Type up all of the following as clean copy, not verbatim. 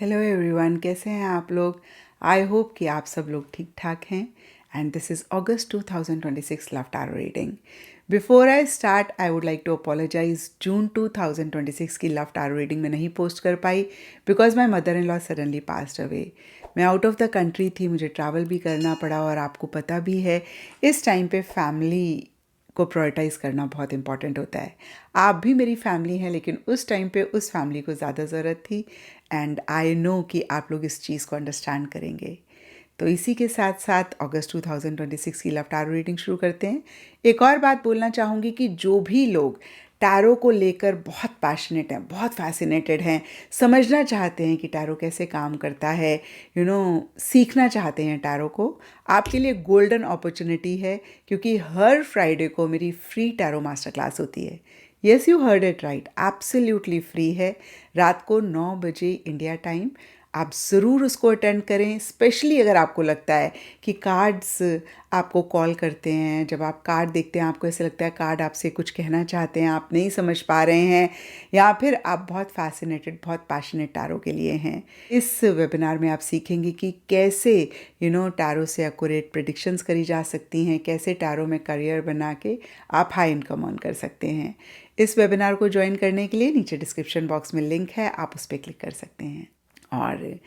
Hello everyone, कैसे हैं आप लोग। आई होप कि आप सब लोग ठीक ठाक हैं। And this is August 2026 love tarot reading. Before I start I would like to apologize. June 2026 की लव टैरो रीडिंग में नहीं पोस्ट कर पाई because my mother in law suddenly passed away. मैं आउट ऑफ द कंट्री थी, मुझे travel भी करना पड़ा और आपको पता भी है इस टाइम पे फैमिली को प्रायोरिटाइज़ करना बहुत इंपॉर्टेंट होता है। आप भी मेरी फैमिली हैं, लेकिन उस टाइम पे उस फैमिली को ज़्यादा ज़रूरत थी। एंड आई नो कि आप लोग इस चीज़ को अंडरस्टैंड करेंगे। तो इसी के साथ साथ अगस्त 2026 की लव टैरो रीडिंग शुरू करते हैं। एक और बात बोलना चाहूँगी कि जो भी लोग टैरो को लेकर बहुत पैशनेट हैं, बहुत फैसिनेटेड हैं, समझना चाहते हैं कि टैरो कैसे काम करता है, सीखना चाहते हैं टैरो को, आपके लिए गोल्डन अपॉर्चुनिटी है। क्योंकि हर फ्राइडे को मेरी फ्री टैरो मास्टर क्लास होती है। Yes, you heard it right, absolutely free है। रात को 9 बजे इंडिया टाइम। आप ज़रूर उसको अटेंड करें, स्पेशली अगर आपको लगता है कि कार्ड्स आपको कॉल करते हैं। जब आप कार्ड देखते हैं आपको ऐसे लगता है कार्ड आपसे कुछ कहना चाहते हैं, आप नहीं समझ पा रहे हैं, या फिर आप बहुत फैसिनेटेड, बहुत पैशनेट टैरो के लिए हैं। इस वेबिनार में आप सीखेंगे कि कैसे टैरो से एक्यूरेट प्रेडिक्शंस करी जा सकती हैं, कैसे टैरो में करियर बना के आप हाई इनकम अर्न कर सकते हैं। इस वेबिनार को ज्वाइन करने के लिए नीचे डिस्क्रिप्शन बॉक्स में लिंक है, आप उस पर क्लिक कर सकते हैं। और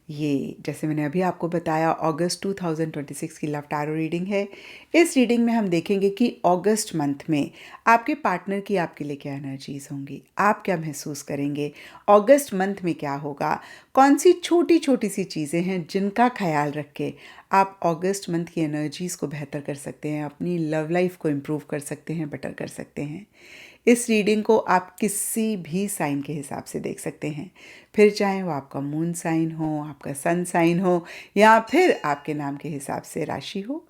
ये जैसे मैंने अभी आपको बताया, अगस्त 2026 की लव टैरो रीडिंग है। इस रीडिंग में हम देखेंगे कि अगस्त मंथ में आपके पार्टनर की आपके लिए क्या एनर्जीज होंगी, आप क्या महसूस करेंगे, अगस्त मंथ में क्या होगा, कौन सी छोटी छोटी सी चीज़ें हैं जिनका ख्याल रख के आप अगस्त मंथ की एनर्जीज़ को बेहतर कर सकते हैं, अपनी लव लाइफ को इम्प्रूव कर सकते हैं, बेटर कर सकते हैं। इस रीडिंग को आप किसी भी साइन के हिसाब से देख सकते हैं, फिर चाहे वो आपका मून साइन हो, आपका सन साइन हो, या फिर आपके नाम के हिसाब से राशि हो।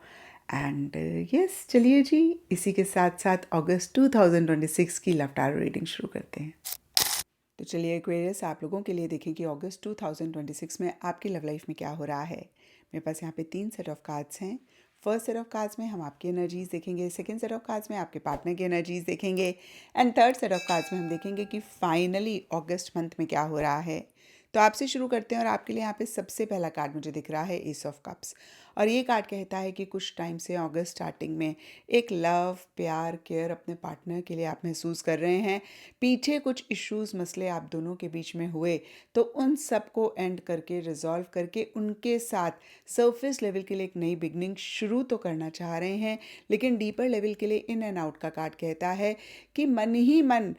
एंड यस, चलिए जी, इसी के साथ साथ अगस्त 2026 की लव टैरो रीडिंग शुरू करते हैं। तो चलिए एक्वेरियस, आप लोगों के लिए देखें कि अगस्त 2026 में आपकी लव लाइफ में क्या हो रहा है। मेरे पास यहाँ पे 3 सेट ऑफ कार्ड्स हैं। फर्स्ट सेट ऑफ कार्ड्स में हम आपकी एनर्जीज देखेंगे, सेकंड सेट ऑफ कार्ड्स में आपके पार्टनर की एनर्जीज देखेंगे, and third set of cards में हम देखेंगे कि फाइनली अगस्त मंथ में क्या हो रहा है। तो आपसे शुरू करते हैं, और आपके लिए यहाँ पे सबसे पहला कार्ड मुझे दिख रहा है एस ऑफ कप्स। और ये कार्ड कहता है कि कुछ टाइम से अगस्त स्टार्टिंग में एक लव, प्यार, केयर अपने पार्टनर के लिए आप महसूस कर रहे हैं। पीछे कुछ इश्यूज, मसले आप दोनों के बीच में हुए, तो उन सब को एंड करके, रिजॉल्व करके, उनके साथ सरफेस लेवल के लिए एक नई बिगनिंग शुरू तो करना चाह रहे हैं, लेकिन डीपर लेवल के लिए इन एंड आउट का कार्ड कहता है कि मन ही मन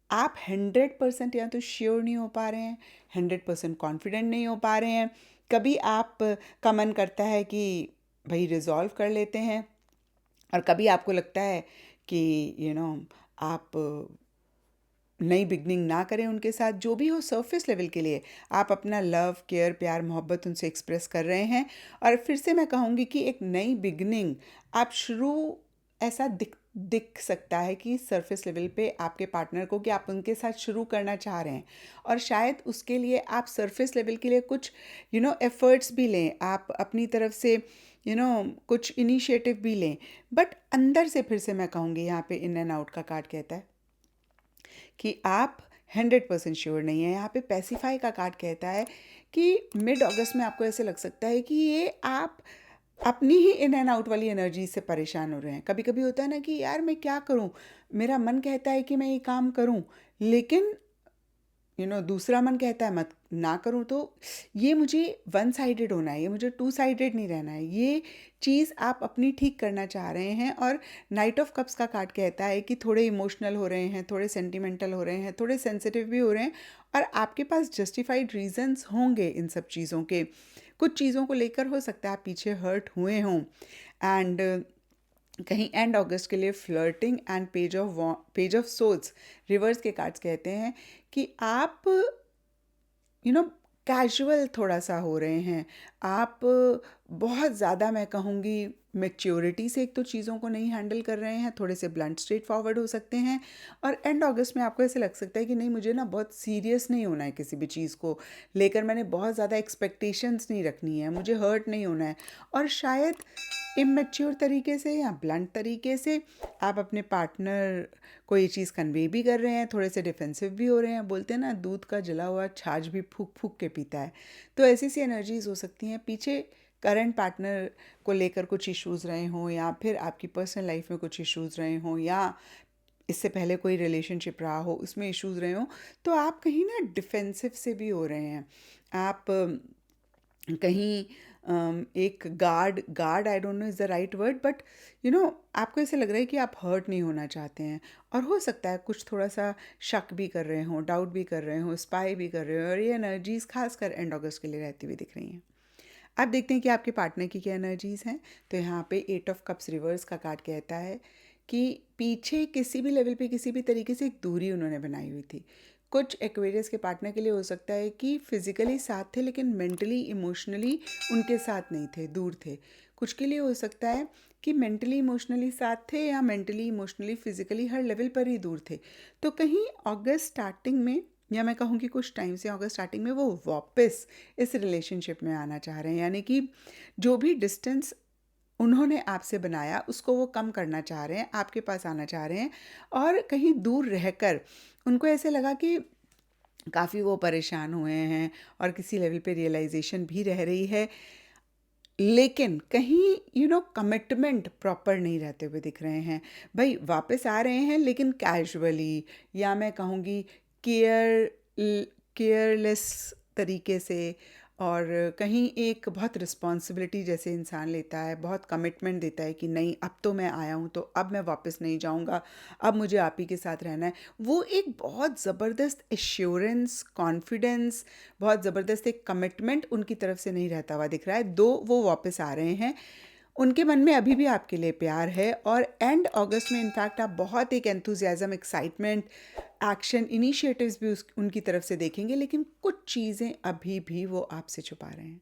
आप 100% या तो श्योर नहीं हो पा रहे हैं, 100% कॉन्फिडेंट नहीं हो पा रहे हैं। कभी आप का मन करता है कि भाई रिजॉल्व कर लेते हैं, और कभी आपको लगता है कि आप नई बिगनिंग ना करें उनके साथ। जो भी हो, सरफेस लेवल के लिए आप अपना लव, केयर, प्यार, मोहब्बत उनसे एक्सप्रेस कर रहे हैं। और फिर से मैं कहूँगी कि एक नई बिगनिंग आप शुरू, ऐसा दिख सकता है कि सरफेस लेवल पे आपके पार्टनर को कि आप उनके साथ शुरू करना चाह रहे हैं, और शायद उसके लिए आप सरफेस लेवल के लिए कुछ एफर्ट्स भी लें, आप अपनी तरफ से कुछ इनिशिएटिव भी लें। बट अंदर से फिर से मैं कहूँगी, यहाँ पे इन एंड आउट का कार्ड कहता है कि आप 100% श्योर नहीं है। यहाँ पे पैसिफाई का कार्ड कहता है कि मिड अगस्त में आपको ऐसे लग सकता है कि ये आप अपनी ही इन एंड आउट वाली एनर्जी से परेशान हो रहे हैं। कभी कभी होता है ना कि यार मैं क्या करूं, मेरा मन कहता है कि मैं ये काम करूं, लेकिन दूसरा मन कहता है मत ना करूं। तो ये मुझे वन साइडेड होना है, ये मुझे टू साइडेड नहीं रहना है। ये चीज़ आप अपनी ठीक करना चाह रहे हैं। और नाइट ऑफ कप्स का कार्ड कहता है कि थोड़े इमोशनल हो रहे हैं, थोड़े सेंटिमेंटल हो रहे हैं, थोड़े सेंसिटिव भी हो रहे हैं, और आपके पास जस्टिफाइड रीजंस होंगे इन सब चीज़ों के। कुछ चीज़ों को लेकर हो सकता है आप पीछे हर्ट हुए हों। एंड कहीं एंड अगस्त के लिए flirting and page of souls reverse के कार्ड्स कहते हैं कि आप कैजुअल थोड़ा सा हो रहे हैं। आप बहुत ज़्यादा, मैं कहूँगी, मैच्योरिटी से एक तो चीज़ों को नहीं हैंडल कर रहे हैं, थोड़े से ब्लंट, स्ट्रेट फॉरवर्ड हो सकते हैं। और एंड अगस्त में आपको ऐसे लग सकता है कि नहीं, मुझे ना बहुत सीरियस नहीं होना है किसी भी चीज़ को लेकर, मैंने बहुत ज़्यादा एक्सपेक्टेशंस नहीं रखनी है, मुझे हर्ट नहीं होना है। और शायद इमैच्योर तरीके से या ब्लंट तरीके से आप अपने पार्टनर को ये चीज़ कन्वे भी कर रहे हैं, थोड़े से डिफेंसिव भी हो रहे हैं। बोलते हैं ना, दूध का जला हुआ छाछ भी फूक फूक के पीता है। तो ऐसी सी एनर्जीज हो सकती हैं। पीछे करंट पार्टनर को लेकर कुछ इश्यूज़ रहे हों, या फिर आपकी पर्सनल लाइफ में कुछ इश्यूज़ रहे हों, या इससे पहले कोई रिलेशनशिप रहा हो उसमें इश्यूज़ रहे हों, तो आप कहीं ना डिफेंसिव से भी हो रहे हैं। आप कहीं एक guard I don't know is the right word, but आपको ऐसे लग रहा है कि आप हर्ट नहीं होना चाहते हैं। और हो सकता है कुछ थोड़ा सा शक भी कर रहे हों, डाउट भी कर रहे हों, स्पाई भी कर रहे हो, और ये एनर्जीज खासकर एंड अगस्त के लिए रहती हुई दिख रही हैं। अब देखते हैं कि आपके पार्टनर की क्या एनर्जीज़ हैं। तो यहाँ पे 8 ऑफ कप्स रिवर्स का कार्ड कहता है कि पीछे किसी भी लेवल पे किसी भी तरीके से एक दूरी उन्होंने बनाई हुई थी। कुछ एक्वेरियस के पार्टनर के लिए हो सकता है कि फिजिकली साथ थे लेकिन मेंटली इमोशनली उनके साथ नहीं थे, दूर थे। कुछ के लिए हो सकता है कि मेंटली इमोशनली साथ थे, या मेंटली इमोशनली फिजिकली हर लेवल पर ही दूर थे। तो कहीं अगस्त स्टार्टिंग में, या मैं कहूँगी कुछ टाइम से अगस्त स्टार्टिंग में, वो वापस इस रिलेशनशिप में आना चाह रहे हैं। यानी कि जो भी डिस्टेंस उन्होंने आपसे बनाया उसको वो कम करना चाह रहे हैं, आपके पास आना चाह रहे हैं। और कहीं दूर रहकर उनको ऐसे लगा कि काफ़ी वो परेशान हुए हैं, और किसी लेवल पे रियलाइजेशन भी रह रही है, लेकिन कहीं कमिटमेंट प्रॉपर नहीं रहते हुए दिख रहे हैं। भाई वापस आ रहे हैं लेकिन कैजुअली, या मैं कहूँगी केयरलेस तरीके से। और कहीं एक बहुत रिस्पॉन्सिबिलिटी जैसे इंसान लेता है, बहुत कमिटमेंट देता है कि नहीं अब तो मैं आया हूँ तो अब मैं वापस नहीं जाऊँगा, अब मुझे आप ही के साथ रहना है। वो एक बहुत ज़बरदस्त एश्योरेंस, कॉन्फिडेंस, बहुत ज़बरदस्त एक कमिटमेंट उनकी तरफ से नहीं रहता हुआ दिख रहा है। दो वो वापस आ रहे हैं, उनके मन में अभी भी आपके लिए प्यार है, और एंड अगस्त में इनफैक्ट आप बहुत एक एंथुजियाज़म, एक्साइटमेंट, एक्शन, इनिशिएटिव्स भी उनकी तरफ से देखेंगे, लेकिन कुछ चीज़ें अभी भी वो आपसे छुपा रहे हैं।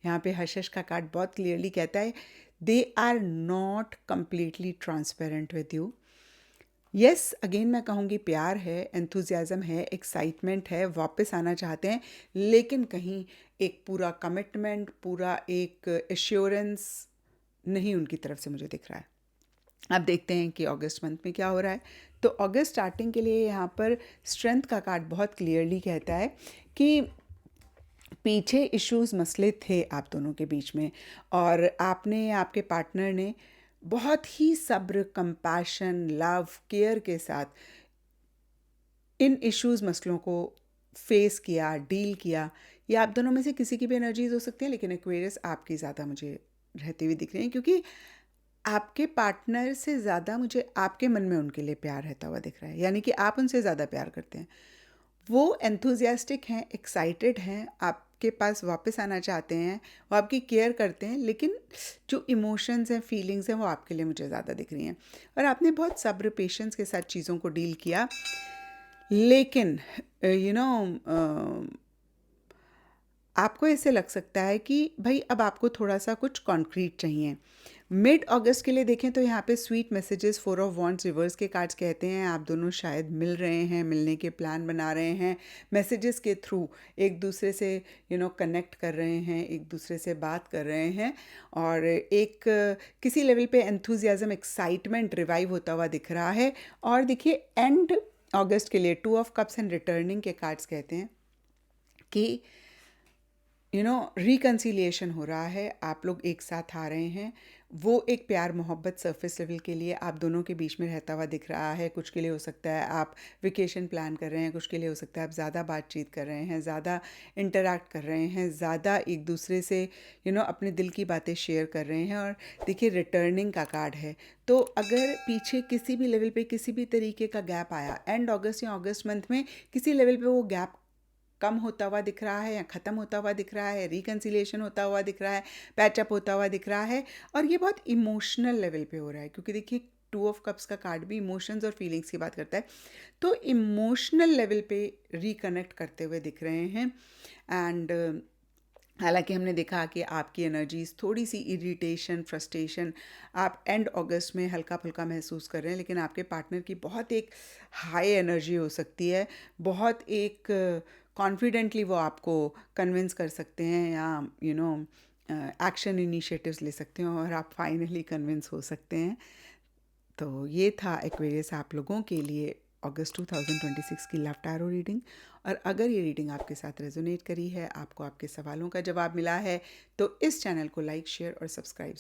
यहाँ पे हर्षश का कार्ड बहुत क्लियरली कहता है they are not completely transparent with you. Yes, again मैं कहूँगी प्यार है, एंथुजियाज़म है, एक्साइटमेंट है, वापस आना चाहते हैं, लेकिन कहीं एक पूरा कमिटमेंट, पूरा एक एश्योरेंस नहीं उनकी तरफ से मुझे दिख रहा है। अब देखते हैं कि अगस्त मंथ में क्या हो रहा है। तो अगस्त स्टार्टिंग के लिए यहाँ पर स्ट्रेंथ का कार्ड बहुत क्लियरली कहता है कि पीछे इश्यूज, मसले थे आप दोनों के बीच में, और आपने, आपके पार्टनर ने बहुत ही सब्र, कंपैशन, लव, केयर के साथ इन इश्यूज, मसलों को फेस किया, डील किया। ये आप दोनों में से किसी की भी एनर्जीज हो सकती हैं, लेकिन एक्वेरियस आपकी ज़्यादा मुझे रहती हुई दिख रही है, क्योंकि आपके पार्टनर से ज़्यादा मुझे आपके मन में उनके लिए प्यार रहता हुआ दिख रहा है। यानी कि आप उनसे ज़्यादा प्यार करते हैं। वो एंथुजियास्टिक हैं, एक्साइटेड हैं, आपके पास वापस आना चाहते हैं, वो आपकी केयर करते हैं, लेकिन जो इमोशंस हैं, फीलिंग्स हैं, वो आपके लिए मुझे ज़्यादा दिख रही हैं। और आपने बहुत सब्र, पेशेंस के साथ चीज़ों को डील किया, लेकिन आपको ऐसे लग सकता है कि भाई अब आपको थोड़ा सा कुछ कॉन्क्रीट चाहिए। मिड अगस्त के लिए देखें तो यहाँ पे sweet messages, 4 of wands reverse के कार्ड्स कहते हैं आप दोनों शायद मिल रहे हैं, मिलने के प्लान बना रहे हैं, मैसेजेस के थ्रू एक दूसरे से कनेक्ट कर रहे हैं, एक दूसरे से बात कर रहे हैं, और एक किसी लेवल पे एंथुजियाज्म, एक्साइटमेंट रिवाइव होता हुआ दिख रहा है। और देखिए एंड अगस्त के लिए 2 ऑफ कप्स एंड रिटर्निंग के कार्ड्स कहते हैं कि रिकन्सिलिएशन हो रहा है, आप लोग एक साथ आ रहे हैं। वो एक प्यार, मोहब्बत सरफेस लेवल के लिए आप दोनों के बीच में रहता हुआ दिख रहा है। कुछ के लिए हो सकता है आप वेकेशन प्लान कर रहे हैं, कुछ के लिए हो सकता है आप ज़्यादा बातचीत कर रहे हैं, ज़्यादा इंटरैक्ट कर रहे हैं, ज़्यादा एक दूसरे से अपने दिल की बातें शेयर कर रहे हैं। और देखिए रिटर्निंग का कार्ड है, तो अगर पीछे किसी भी लेवल पे किसी भी तरीके का गैप आया एंड अगस्त या अगस्त मंथ में, किसी लेवल पे वो गैप कम होता हुआ दिख रहा है या ख़त्म होता हुआ दिख रहा है, रिकन्सिलिएशन होता हुआ दिख रहा है, पैचअप होता हुआ दिख रहा है, और ये बहुत इमोशनल लेवल पे हो रहा है, क्योंकि देखिए 2 ऑफ कप्स का कार्ड भी इमोशंस और फीलिंग्स की बात करता है। तो इमोशनल लेवल पे रिकनेक्ट करते हुए दिख रहे हैं। एंड हालांकि हमने देखा कि आपकी एनर्जीज थोड़ी सी इरिटेशन, फ्रस्ट्रेशन आप एंड अगस्त में हल्का फुल्का महसूस कर रहे हैं, लेकिन आपके पार्टनर की बहुत एक हाई एनर्जी हो सकती है, बहुत एक कॉन्फिडेंटली वो आपको कन्विंस कर सकते हैं, या एक्शन इनिशिएटिव्स ले सकते हैं और आप फाइनली कन्विंस हो सकते हैं। तो ये था एक्वेरियस आप लोगों के लिए अगस्त 2026 की लव टैरो रीडिंग। और अगर ये रीडिंग आपके साथ रेजोनेट करी है, आपको आपके सवालों का जवाब मिला है, तो इस चैनल को लाइक, शेयर और सब्सक्राइब